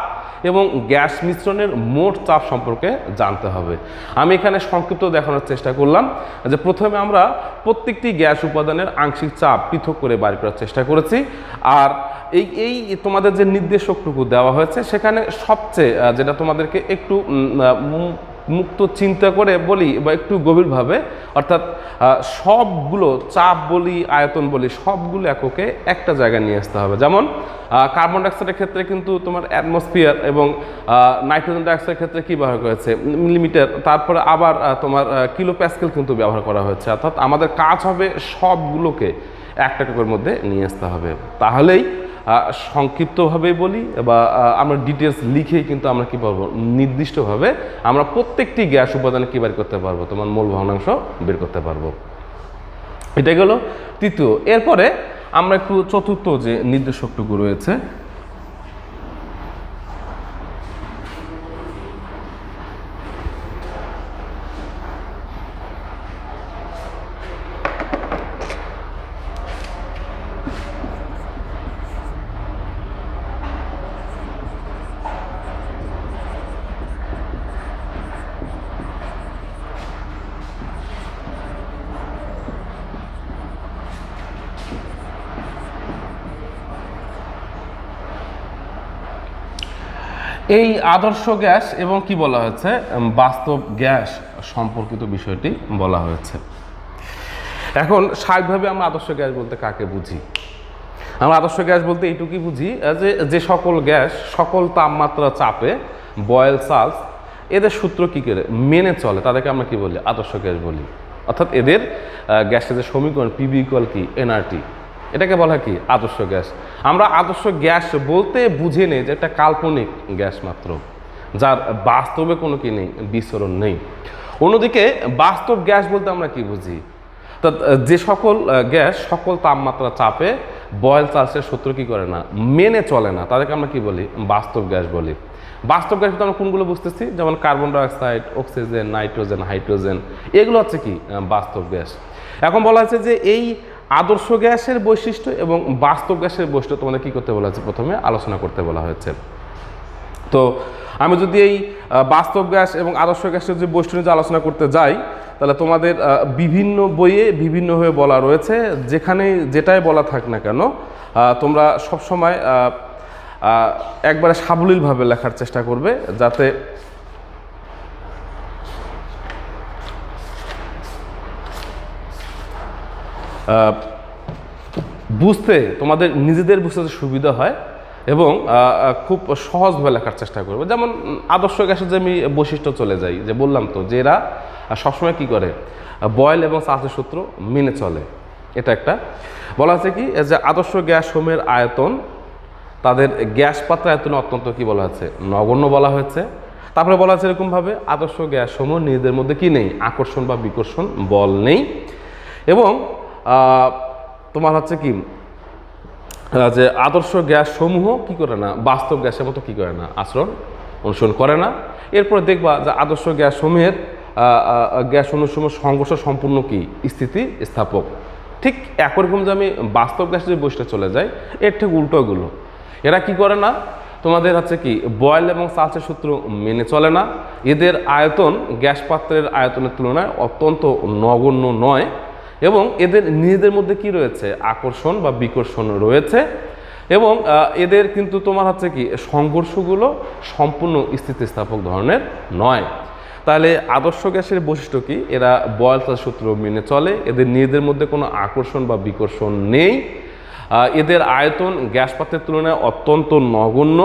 এবং গ্যাস মিশ্রণের মোট চাপ সম্পর্কে জানতে হবে। আমি এখানে সংক্ষিপ্ত দেখানোর চেষ্টা করলাম যে প্রথমে আমরা প্রত্যেকটি গ্যাস উপাদানের আংশিক চাপ পৃথক করে বাড়ি করার চেষ্টা করেছি। আর এই তোমাদের যে নির্দেশকটুকু দেওয়া হয়েছে সেখানে সবচেয়ে যেটা তোমাদেরকে একটু মুক্ত চিন্তা করে বলি বা একটু গভীরভাবে, অর্থাৎ সবগুলো চাপ বলি আয়তন বলি সবগুলো এককে একটা জায়গায় নিয়ে আসতে হবে। যেমন কার্বন ডাইঅক্সাইডের ক্ষেত্রে কিন্তু তোমার অ্যাটমসফিয়ার এবং নাইট্রোজেন ডাইঅক্সাইডের ক্ষেত্রে কী ব্যবহার করেছে মিলিমিটার, তারপরে আবার তোমার কিলো প্যাসকেল কিন্তু ব্যবহার করা হয়েছে। অর্থাৎ আমাদের কাজ হবে সবগুলোকে একটা এককের মধ্যে নিয়ে আসতে হবে। তাহলেই সংক্ষিপ্তভাবে বলি বা আমরা ডিটেলস লিখেই কিন্তু আমরা কী পারবো নির্দিষ্টভাবে আমরা প্রত্যেকটি গ্যাস উপাদানে কী বের করতে পারবো তোমার মোল ভগ্নাংশ বের করতে পারবো। এটা গেল তৃতীয়। এরপরে আমরা একটু চতুর্থ যে নির্দেশকটুকু রয়েছে এই আদর্শ গ্যাস এবং কি বলা হয়েছে বাস্তব গ্যাস সম্পর্কিত বিষয়টি বলা হয়েছে। এখন স্বাভাবিকভাবে আমরা আদর্শ গ্যাস বলতে কাকে বুঝি? আমরা আদর্শ গ্যাস বলতে এইটুকুই বুঝি যে সকল গ্যাস সকল তাপমাত্রা চাপে বয়েল সালস এদের সূত্র কী করে মেনে চলে তাদেরকে আমরা কি বলি আদর্শ গ্যাস বলি। অর্থাৎ এদের গ্যাসের যে সমীকরণ পিভি ইকুয়াল কি এনআরটি, এটাকে বলা হয় কি আদর্শ গ্যাস। আমরা আদর্শ গ্যাস বলতে বুঝে নেই যে একটা কাল্পনিক গ্যাস মাত্র, যার বাস্তবে কোনো কি নেই বিচরণ নেই। অন্যদিকে বাস্তব গ্যাস বলতে আমরা কি বুঝি? তো যে সকল গ্যাস সকল তাপমাত্রা চাপে বয়েল সালসের সূত্র কি করে না মেনে চলে না তাদেরকে আমরা কি বলি বাস্তব গ্যাস বলি। বাস্তব গ্যাস আমরা কোনগুলো বুঝতেছি? যেমন carbon dioxide, oxygen, nitrogen, hydrogen, এগুলো হচ্ছে কি বাস্তব গ্যাস। এখন বলা হচ্ছে যে এই আদর্শ গ্যাসের বৈশিষ্ট্য এবং বাস্তব গ্যাসের বৈশিষ্ট্য তোমাদের কী করতে বলা হয়েছে প্রথমে আলোচনা করতে বলা হয়েছে। তো আমি যদি এই বাস্তব গ্যাস এবং আদর্শ গ্যাসের যে বৈশিষ্ট্য নিয়ে আলোচনা করতে যাই তাহলে তোমাদের বিভিন্ন বইয়ে বিভিন্নভাবে বলা রয়েছে, যেখানে যেটাই বলা থাক না কেন তোমরা সবসময় একবারে সাবলীলভাবে লেখার চেষ্টা করবে যাতে বুঝতে তোমাদের নিজেদের বুঝতে সুবিধা হয় এবং খুব সহজভাবে লেখার চেষ্টা করবে। যেমন আদর্শ গ্যাসের যে আমি বৈশিষ্ট্য চলে যাই, যে বললাম তো যে এরা সবসময় কী করে বয়েল এবং সালসের সূত্র মেনে চলে। এটা একটা বলা আছে কি যে আদর্শ গ্যাস সমূহের আয়তন তাদের গ্যাস পাত্র আয়তনে অত্যন্ত কি বলা আছে নগণ্য বলা হয়েছে। তারপরে বলা আছে এরকমভাবে আদর্শ গ্যাস সমূহ নিজেদের মধ্যে কি নেই আকর্ষণ বা বিকর্ষণ বল নেই এবং তোমার হচ্ছে কি যে আদর্শ গ্যাস সমূহ কি করে না বাস্তব গ্যাসের মতো কি করে না আচরণ অনুসরণ করে না। এরপরে দেখবা যে আদর্শ গ্যাস সমূহের গ্যাস অনুসমূহ সংঘর্ষ সম্পূর্ণ কি স্থিতি স্থাপক। ঠিক একরকম যে আমি বাস্তব গ্যাসের যে বৈশিষ্ট্য চলে যায় এর ঠিক উল্টোগুলো, এরা কি করে না তোমাদের হচ্ছে কি বয়েল এবং সালসের সূত্র মেনে চলে না। এদের আয়তন গ্যাস পাত্রের আয়তনের তুলনায় অত্যন্ত নগণ্য নয় এবং এদের নিজেদের মধ্যে কি রয়েছে আকর্ষণ বা বিকর্ষণ রয়েছে এবং এদের কিন্তু তোমার হচ্ছে কি সংঘর্ষগুলো সম্পূর্ণ স্থিতিস্থাপক ধরনের নয়। তাহলে আদর্শ গ্যাসের বৈশিষ্ট্য কি এরা বয়েল সালস সূত্র মেনে চলে, এদের নিজেদের মধ্যে কোনো আকর্ষণ বা বিকর্ষণ নেই, এদের আয়তন গ্যাস পাত্রের তুলনায় অত্যন্ত নগণ্য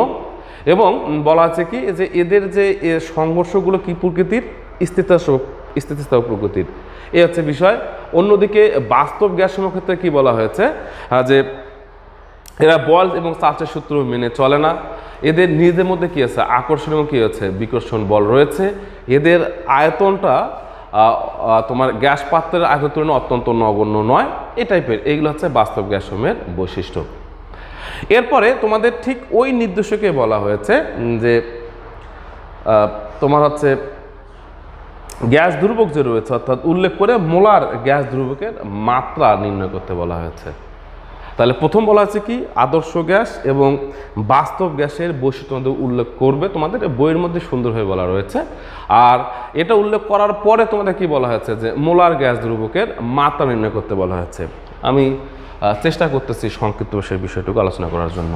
এবং বলা আছে কি যে এদের যে সংঘর্ষগুলো কি প্রকৃতির স্থিতিস্থাপক প্রকৃতির, এই হচ্ছে বিষয়। অন্যদিকে বাস্তব গ্যাসসমূহের ক্ষেত্রে কি বলা হয়েছে যে এরা বয়েল এবং সালসের সূত্র মেনে চলে না, এদের নিজেদের মধ্যে কি আছে আকর্ষণ এবং কি আছে বিকর্ষণ বল রয়েছে, এদের আয়তনটা তোমার গ্যাস পাত্রের আয়তনের তুলনায় অত্যন্ত নগণ্য নয়, এই টাইপের এইগুলো হচ্ছে বাস্তব গ্যাসসমূহের বৈশিষ্ট্য। এরপরে তোমাদের ঠিক ওই নির্দেশকে বলা হয়েছে যে তোমার হচ্ছে গ্যাস ধ্রুবক যে রয়েছে অর্থাৎ উল্লেখ করে মোলার গ্যাস ধ্রুবকের মাত্রা নির্ণয় করতে বলা হয়েছে। তাহলে প্রথম বলা আছে কি আদর্শ গ্যাস এবং বাস্তব গ্যাসের বৈশিষ্ট্য তোমাদের উল্লেখ করবে, তোমাদের বইয়ের মধ্যে সুন্দরভাবে বলা রয়েছে। আর এটা উল্লেখ করার পরে তোমাদের কি বলা হয়েছে যে মোলার গ্যাস দ্রবকের মাত্রা নির্ণয় করতে বলা হয়েছে। আমি চেষ্টা করতেছি সংক্ষিপ্ত সেই বিষয়টুকু আলোচনা করার জন্য।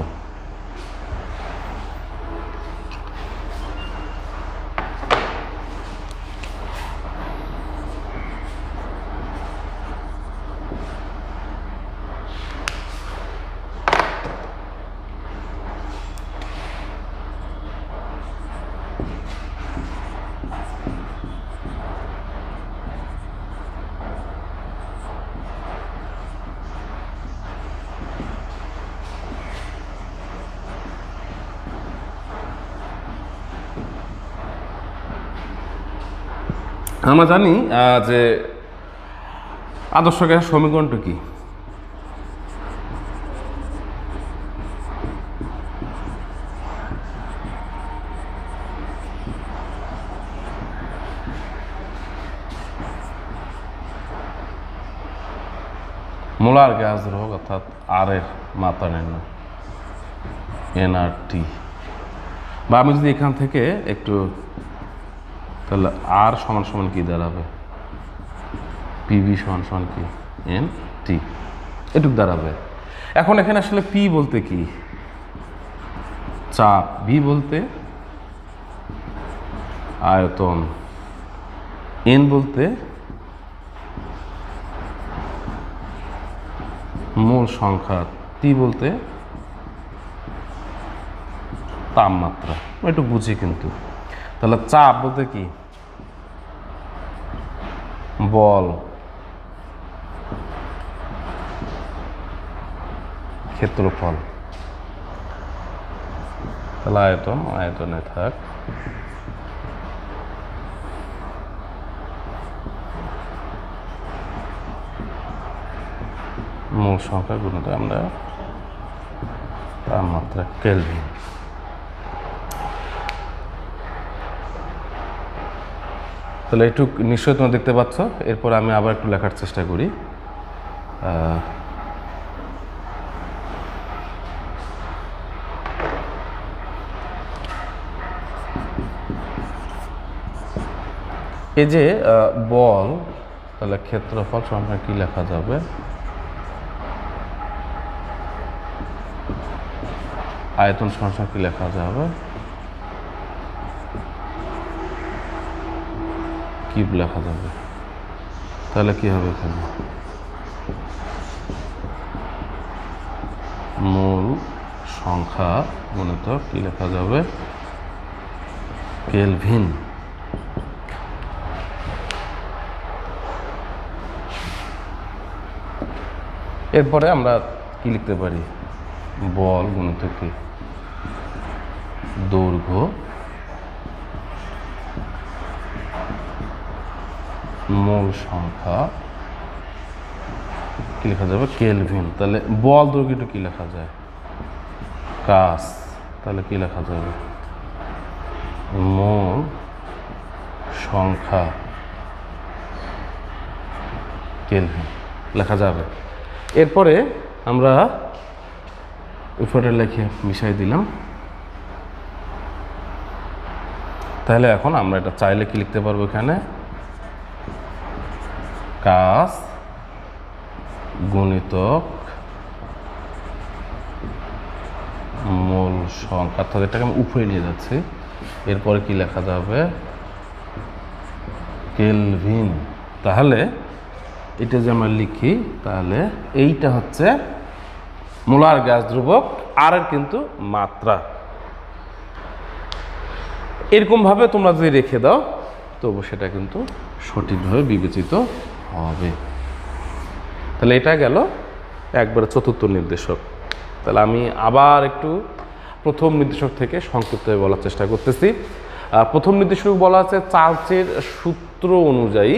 আমরা জানি যে আদর্শ গ্যাসের সমীকরণটা কি? মোলার গ্যাস দ্রবক অর্থাৎ আর এর মাত্রা নির্ণয় এনআরটি, বা আমি যদি এখান থেকে একটু, তাহলে আর সমান সমান কি দাঁড়াবে, পিভি সমান সমান কি এন টি, এটুক দাঁড়াবে। এখন এখানে আসলে পি বলতে কি চাপ, ভি বলতে আয়তন, এন বলতে মোল সংখ্যা, টি বলতে তাপমাত্রা। একটু বুঝি কিন্তু। তাহলে চাপ বলতে কি বল, ক্ষেত্রফল, তাহলে আয়তন, আয়তনে থাক মূল সংখ্যা গুণিত আমরা তাপমাত্রা কেলভিন। তাহলে একটু নিশ্চয়ই তোমরা দেখতে পাচ্ছ। এরপর আমি আবার একটু লেখার চেষ্টা করি। এই যে বল, তাহলে ক্ষেত্রফল সমান কি লেখা যাবে, আয়তন সমান কি লেখা যাবে, কিউব লেখা যাবে। তাহলে কি হবে এখানে মূল সংখ্যা গুণিত কি লেখা যাবে কেলভিন। এরপরে আমরা কি লিখতে পারি, বল গুণিত কি দৈর্ঘ্য মূল সংখ্যা কি লেখা যাবে কেলভিন। তাহলে বল দৈর্ঘ্যটা কি লেখা যায় কাস, তাহলে কি লেখা যাবে মূল সংখ্যা কেলভিন লেখা যাবে। এরপরে আমরা উপরে লিখে মিশাই দিলাম। তাহলে এখন আমরা এটা চাইলে কি লিখতে পারবো এখানে কাস গুণিতক মূল সংখ্যা, অর্থাৎ এটাকে আমি উপরে নিয়ে যাচ্ছি। এরপরে কি লেখা যাবে কেলভিন। তাহলে এটা যে আমরা লিখি, তাহলে এইটা হচ্ছে মোলার গ্যাস ধ্রুবক আর এর কিন্তু মাত্রা। এরকমভাবে তোমরা যদি রেখে দাও তবু সেটা কিন্তু সঠিকভাবে বিবেচিত হবে। তাহলে এটা গেল একবারে চতুর্থ নির্দেশক। তাহলে আমি আবার একটু প্রথম নির্দেশক থেকে সংক্ষিপ্তভাবে বলার চেষ্টা করতেছি। প্রথম নির্দেশক বলা আছে চার্লসের সূত্র অনুযায়ী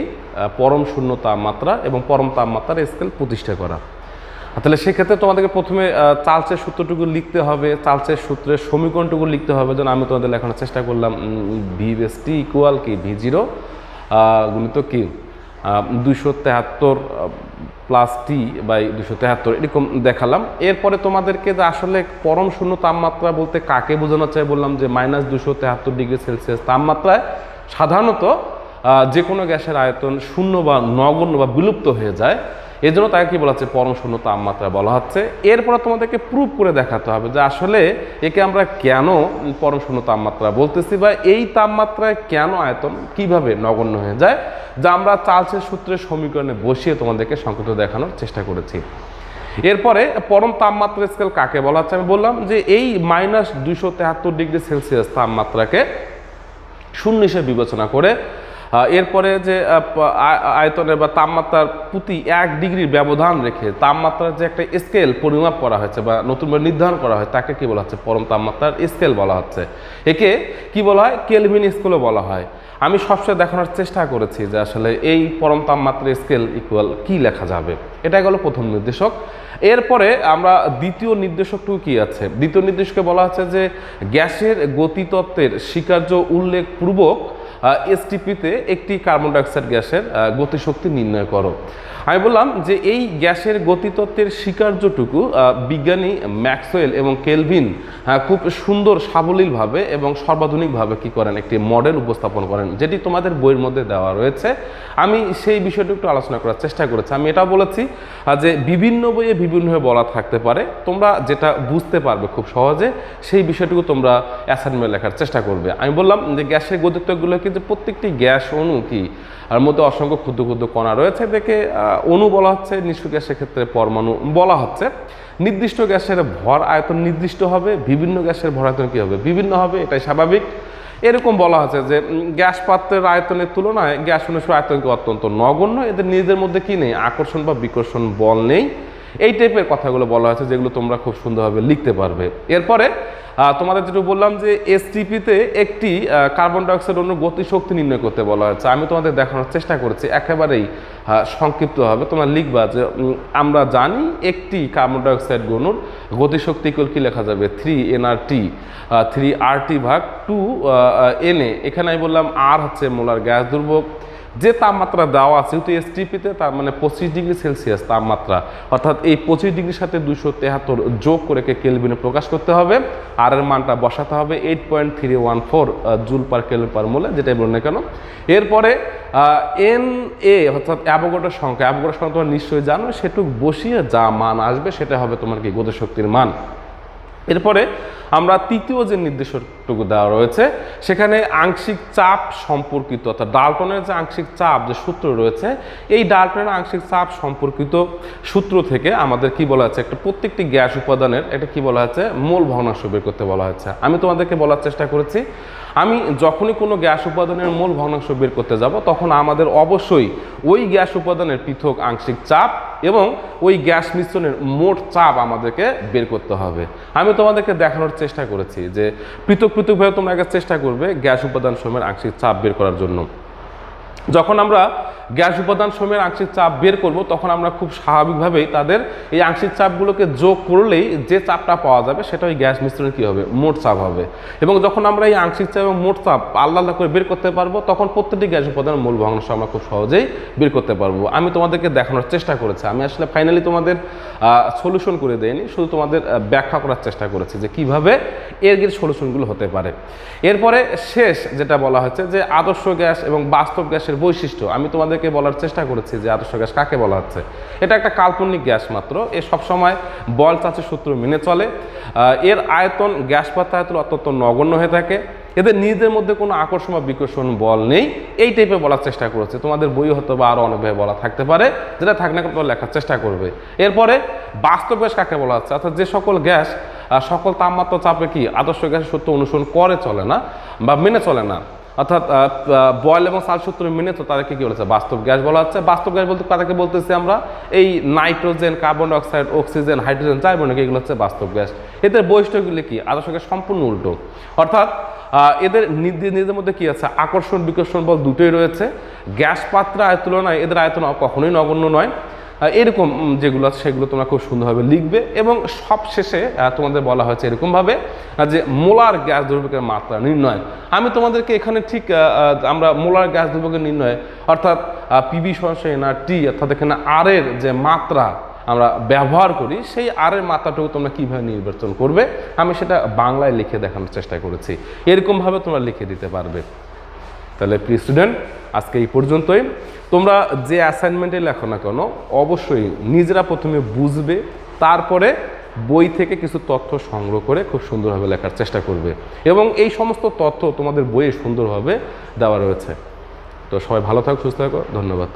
পরম শূন্য তাপমাত্রা এবং পরম তাপমাত্রার স্কেল প্রতিষ্ঠা করা। তাহলে সেক্ষেত্রে তোমাদেরকে প্রথমে চার্লসের সূত্রটুকু লিখতে হবে, চার্লসের সূত্রের সমীকরণটুকু লিখতে হবে। যেন আমি তোমাদের লেখানোর চেষ্টা করলাম ভি বেস টি ইকুয়াল কি ভি জিরো গুণিত কিউ। 273 প্লাস টি বাই 273 এরকম দেখালাম। এরপরে তোমাদেরকে যে আসলে পরম শূন্য তাপমাত্রা বলতে কাকে বোঝানো চাই বললাম যে -273°C তাপমাত্রায় সাধারণত যে কোনো গ্যাসের আয়তন শূন্য বা নগণ্য বা বিলুপ্ত হয়ে যায়, এই জন্য তাকে কী বলা হচ্ছে পরম শূন্য তাপমাত্রা বলা হচ্ছে। এরপরে তোমাদেরকে প্রুভ করে দেখাতে হবে যে আসলে একে আমরা কেন পরম শূন্য তাপমাত্রা বলতেছি বা এই তাপমাত্রায় কেন আয়তন কিভাবে নগণ্য হয়ে যায়, যা আমরা চার্লসের সূত্রের সমীকরণে বসিয়ে তোমাদেরকে সংক্ষিপ্ত দেখানোর চেষ্টা করেছি। এরপরে পরম তাপমাত্রা স্কেল কাকে বলা হচ্ছে, আমি বললাম যে এই -273°C তাপমাত্রাকে শূন্য হিসেবে বিবেচনা করে এরপরে যে আয়তনের বা তাপমাত্রার প্রতি 1 ডিগ্রির ব্যবধান রেখে তাপমাত্রার যে একটা স্কেল পরিমাপ করা হয়েছে বা নতুনভাবে নির্ধারণ করা হয় তাকে কি বলা হচ্ছে পরম তাপমাত্রার স্কেল বলা হচ্ছে। একে কি বলা হয় কেলভিন স্কেলও বলা হয়। আমি সবসময় দেখানোর চেষ্টা করেছি যে আসলে এই পরম তাপমাত্রা স্কেল ইকুয়াল কি লেখা যাবে, এটা গেল প্রথম নির্দেশক। এরপরে আমরা দ্বিতীয় নির্দেশকটুকু কি আছে, দ্বিতীয় নির্দেশকে বলা হচ্ছে যে গ্যাসের গতিতত্ত্বের স্বীকার্য উল্লেখপূর্বক এসটিপিতে একটি কার্বন ডাইঅক্সাইড গ্যাসের গতিশক্তি নির্ণয় করো। আমি বললাম যে এই গ্যাসের গতিতত্ত্বের স্বীকার্যটুকু বিজ্ঞানী ম্যাক্সওয়েল এবং কেলভিন খুব সুন্দর সাবলীলভাবে এবং সর্বাধুনিকভাবে কি করেন একটি মডেল উপস্থাপন করেন, যেটি তোমাদের বইয়ের মধ্যে দেওয়া রয়েছে। আমি সেই বিষয়টি একটু আলোচনা করার চেষ্টা করেছি। আমি এটা বলেছি যে বিভিন্ন বইয়ে বিভিন্নভাবে বলা থাকতে পারে, তোমরা যেটা বুঝতে পারবে খুব সহজে সেই বিষয়টুকু তোমরা অ্যাসাইনমেন্টে লেখার চেষ্টা করবে। আমি বললাম যে গ্যাসের গতিত্বগুলো কিন্তু প্রত্যেকটি গ্যাস অণু কি আর মধ্যে অসংখ্য ক্ষুদ্র ক্ষুদ্র কণা রয়েছে, দেখে অণু বলা হচ্ছে, নিষ্ক্রিয় গ্যাসের ক্ষেত্রে পরমাণু বলা হচ্ছে। নির্দিষ্ট গ্যাসের ভর আয়তন নির্দিষ্ট হবে, বিভিন্ন গ্যাসের ভর আয়তন কী হবে বিভিন্ন হবে, এটাই স্বাভাবিক। এরকম বলা হচ্ছে যে গ্যাস পাত্রের আয়তনের তুলনায় গ্যাস অনুসারে আয়তন অত্যন্ত নগণ্য, এদের নিজেদের মধ্যে কি নেই আকর্ষণ বা বিকর্ষণ বল নেই, এই টাইপের কথাগুলো বলা হয়েছে যেগুলো তোমরা খুব সুন্দরভাবে লিখতে পারবে। এরপরে তোমাদের যেটা বললাম যে এসটিপিতে একটি কার্বন ডাইঅক্সাইড অণুর গতিশক্তি নির্ণয় করতে বলা হয়েছে। আমি তোমাদের দেখানোর চেষ্টা করেছি একেবারেই সংক্ষিপ্তভাবে। তোমরা লিখবা যে আমরা জানি একটি কার্বন ডাইঅক্সাইড অণুর গতিশক্তি কি লেখা যাবে 3nRT 3RT/2na। এখানে আমি বললাম আর হচ্ছে মোলার গ্যাস দুর্ভোগ, যে তাপমাত্রা দেওয়া আছে যেহেতু এসটিপিতে তার মানে 25°C তাপমাত্রা, অর্থাৎ এই 25°র সাথে 273 যোগ করে কেলভিনে প্রকাশ করতে হবে, আর এর মানটা বসাতে হবে 8.314 জুল পার কেলভিন পার মোলে, যেটাই বলুন না কেন। এরপরে NA অর্থাৎ অ্যাভোগাড্রোর সংখ্যা, অ্যাভোগাড্রোর সংখ্যা তোমরা নিশ্চয়ই জানো, সেটুকু বসিয়ে যা মান আসবে সেটা হবে তোমার কি গতিশক্তির মান। এরপরে আমরা তৃতীয় যে নির্দেশকটুকু দেওয়া রয়েছে সেখানে আংশিক চাপ সম্পর্কিত, অর্থাৎ ডাল্টনের যে আংশিক চাপ যে সূত্র রয়েছে, এই ডাল্টনের আংশিক চাপ সম্পর্কিত সূত্র থেকে আমাদের কি বলা হচ্ছে একটা প্রত্যেকটি গ্যাস উপাদানের একটা কি বলা হচ্ছে মোল ভগ্নাংশ বের করতে বলা হচ্ছে। আমি তোমাদেরকে বলার চেষ্টা করেছি আমি যখনই কোনো গ্যাস উপাদানের মোল ভগ্নাংশ বের করতে যাব তখন আমাদের অবশ্যই ওই গ্যাস উপাদানের পৃথক আংশিক চাপ এবং ওই গ্যাস মিশ্রণের মোট চাপ আমাদেরকে বের করতে হবে। আমি তোমাদেরকে দেখানোর চেষ্টা করেছি যে পৃথক পৃথকভাবে তোমরা আগে চেষ্টা করবে গ্যাস উপাদান সমূহের আংশিক চাপ বের করার জন্য। যখন আমরা গ্যাস উপাদান সমূহের আংশিক চাপ বের করব তখন আমরা খুব স্বাভাবিকভাবেই তাদের এই আংশিক চাপগুলোকে যোগ করলেই যে চাপটা পাওয়া যাবে সেটা ওই গ্যাস মিশ্রণে কী হবে মোট চাপ হবে। এবং যখন আমরা এই আংশিক চাপ এবং মোট চাপ আলাদা আলাদা করে বের করতে পারবো তখন প্রত্যেকটি গ্যাস উপাদানের মূল ভগ্নাংশ আমরা খুব সহজেই বের করতে পারবো। আমি তোমাদেরকে দেখানোর চেষ্টা করেছি, আমি আসলে ফাইনালি তোমাদের সলিউশন করে দেয়নি, শুধু তোমাদের ব্যাখ্যা করার চেষ্টা করেছি যে কীভাবে এর সলিউশনগুলো হতে পারে। এরপরে শেষ যেটা বলা হচ্ছে যে আদর্শ গ্যাস এবং বাস্তব গ্যাসের বৈশিষ্ট্য। আমি তোমাদেরকে বলার চেষ্টা করেছি যে আদর্শ গ্যাস কাকে বলা হচ্ছে। এটা একটা কাল্পনিক গ্যাস মাত্র, এ সবসময় বয়েল-চার্চের সূত্র মেনে চলে, এর আয়তন গ্যাস পাত্রের আয়তন অত্যন্ত নগণ্য হয়ে থাকে, এদের নিজেদের মধ্যে কোনো আকর্ষণ বা বিকর্ষণ বল নেই, এই টাইপের বলার চেষ্টা করেছে। তোমাদের বই হয়তো বা আরও অনেকভাবে বলা থাকতে পারে, যেটা থাক না তোমরা লেখার চেষ্টা করবে। এরপরে বাস্তব গ্যাস কাকে বলা হচ্ছে, অর্থাৎ যে সকল গ্যাস সকল তাপমাত্রা চাপে কি আদর্শ গ্যাসের সূত্র অনুসরণ করে চলে না বা মেনে চলে না, অর্থাৎ বয়েল এবং চার্লস সূত্র মেনে তো তাদেরকে কী বলেছে বাস্তব গ্যাস বলা হচ্ছে। বাস্তব গ্যাস বলতে তাদেরকে বলতেছি আমরা এই nitrogen, carbon dioxide, oxygen, hydrogen, carbonic, এগুলো হচ্ছে বাস্তব গ্যাস। এদের বৈশিষ্ট্যগুলি কি আদর্শ গ্যাস সম্পূর্ণ উল্টো, অর্থাৎ এদের নিজেদের মধ্যে কি আছে আকর্ষণ বিকর্ষণ বল দুটোই রয়েছে। গ্যাস পাত্র আয়ের তুলনায় এদের আয়তন কখনোই নগণ্য নয়। এরকম যেগুলো আছে সেগুলো তোমরা খুব সুন্দরভাবে লিখবে। এবং সবশেষে তোমাদের বলা হয়েছে এরকমভাবে যে মোলার গ্যাস দ্রব্যকের মাত্রা নির্ণয়। আমি তোমাদেরকে এখানে ঠিক আমরা মোলার গ্যাস দ্রব্যকের নির্ণয় অর্থাৎ পিবি সমান না টি, অর্থাৎ এখানে আর এর যে মাত্রা আমরা ব্যবহার করি সেই আর এর মাত্রাটুকু তোমরা কীভাবে নির্বাচন করবে আমি সেটা বাংলায় লিখে দেখানোর চেষ্টা করেছি। এরকমভাবে তোমরা লিখে দিতে পারবে। তাহলে প্রিয় স্টুডেন্ট, আজকে এই পর্যন্তই। তোমরা যে অ্যাসাইনমেন্টে লেখো না কেন অবশ্যই নিজেরা প্রথমে বুঝবে, তারপরে বই থেকে কিছু তথ্য সংগ্রহ করে খুব সুন্দরভাবে লেখার চেষ্টা করবে। এবং এই সমস্ত তথ্য তোমাদের বইয়ে সুন্দরভাবে দেওয়া রয়েছে। তো সবাই ভালো থাকো, সুস্থ থাকো, ধন্যবাদ।